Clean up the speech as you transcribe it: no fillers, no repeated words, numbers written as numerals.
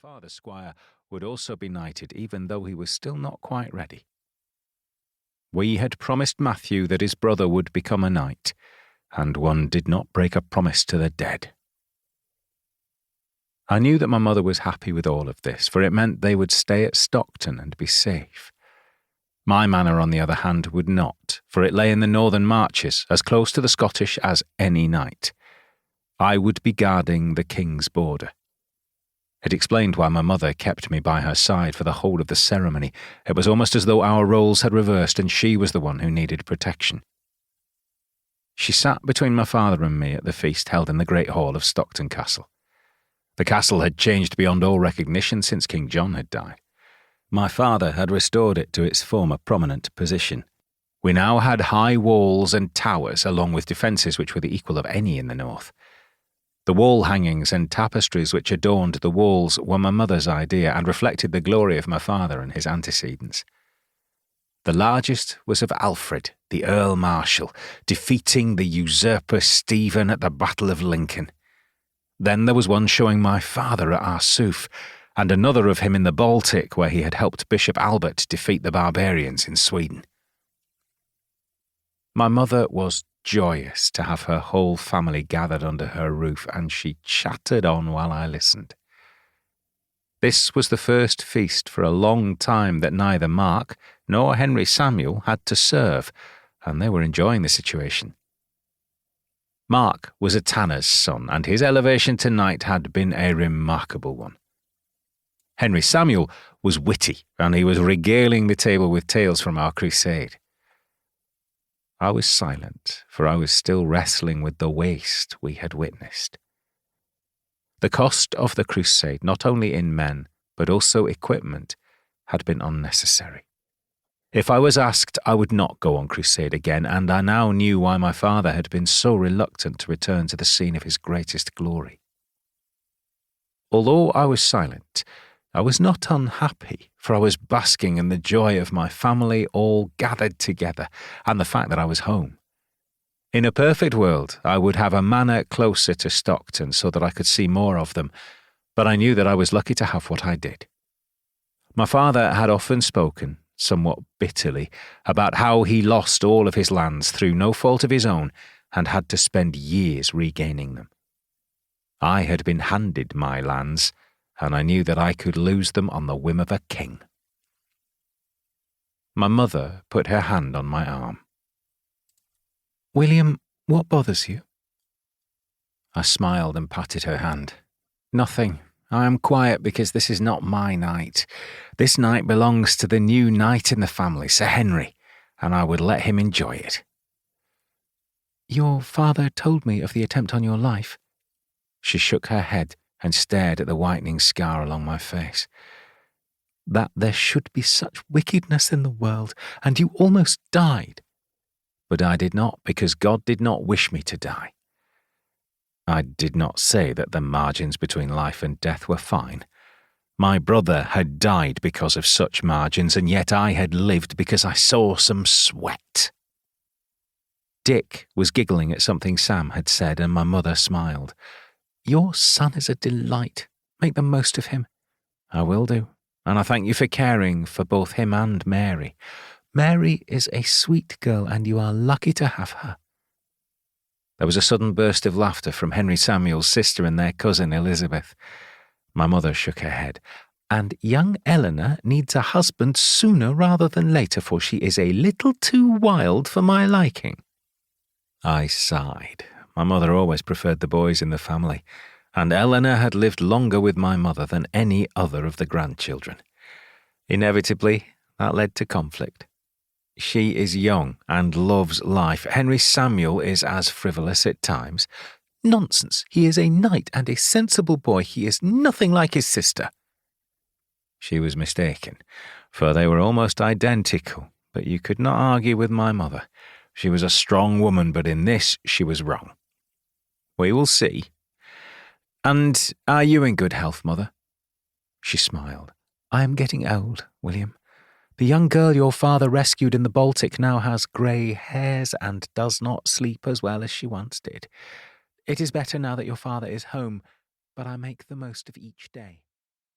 father's squire would also be knighted, even though he was still not quite ready. We had promised Matthew that his brother would become a knight, and one did not break a promise to the dead. I knew that my mother was happy with all of this, for it meant they would stay at Stockton and be safe. My manor, on the other hand, would not, for it lay in the northern marches, as close to the Scottish as any knight. I would be guarding the king's border. It explained why my mother kept me by her side for the whole of the ceremony. It was almost as though our roles had reversed and she was the one who needed protection. She sat between my father and me at the feast held in the great hall of Stockton Castle. The castle had changed beyond all recognition since King John had died. My father had restored it to its former prominent position. We now had high walls and towers, along with defences which were the equal of any in the north. The wall hangings and tapestries which adorned the walls were my mother's idea and reflected the glory of my father and his antecedents. The largest was of Alfred, the Earl Marshal, defeating the usurper Stephen at the Battle of Lincoln. Then there was one showing my father at Arsuf, and another of him in the Baltic, where he had helped Bishop Albert defeat the barbarians in Sweden. My mother was joyous to have her whole family gathered under her roof, and she chattered on while I listened. This was the first feast for a long time that neither Mark nor Henry Samuel had to serve, and they were enjoying the situation. Mark was a tanner's son, and his elevation to knight had been a remarkable one. Henry Samuel was witty, and he was regaling the table with tales from our crusade. I was silent, for I was still wrestling with the waste we had witnessed. The cost of the crusade, not only in men, but also equipment, had been unnecessary. If I was asked, I would not go on crusade again, and I now knew why my father had been so reluctant to return to the scene of his greatest glory. Although I was silent, I was not unhappy, for I was basking in the joy of my family all gathered together and the fact that I was home. In a perfect world, I would have a manor closer to Stockton so that I could see more of them, but I knew that I was lucky to have what I did. My father had often spoken, somewhat bitterly, about how he lost all of his lands through no fault of his own and had to spend years regaining them. I had been handed my lands, and I knew that I could lose them on the whim of a king. My mother put her hand on my arm. "William, what bothers you?" I smiled and patted her hand. "Nothing. I am quiet because this is not my night. This night belongs to the new knight in the family, Sir Henry, and I would let him enjoy it." "Your father told me of the attempt on your life." She shook her head and stared at the whitening scar along my face. "That there should be such wickedness in the world, and you almost died." But I did not, because God did not wish me to die. I did not say that the margins between life and death were fine. My brother had died because of such margins, and yet I had lived because I saw some sweat. Dick was giggling at something Sam had said, and my mother smiled. "Your son is a delight. Make the most of him." "I will do, and I thank you for caring for both him and Mary. Mary is a sweet girl, and you are lucky to have her." There was a sudden burst of laughter from Henry Samuel's sister and their cousin Elizabeth. My mother shook her head. "And young Eleanor needs a husband sooner rather than later, for she is a little too wild for my liking." I sighed. My mother always preferred the boys in the family, and Eleanor had lived longer with my mother than any other of the grandchildren. Inevitably, that led to conflict. She is young and loves life. Henry Samuel is as frivolous at times. "Nonsense. He is a knight and a sensible boy. He is nothing like his sister." She was mistaken, for they were almost identical, but you could not argue with my mother. She was a strong woman, but in this she was wrong. "We will see. And are you in good health, Mother?" She smiled. "I am getting old, William. The young girl your father rescued in the Baltic now has grey hairs and does not sleep as well as she once did. It is better now that your father is home, but I make the most of each day."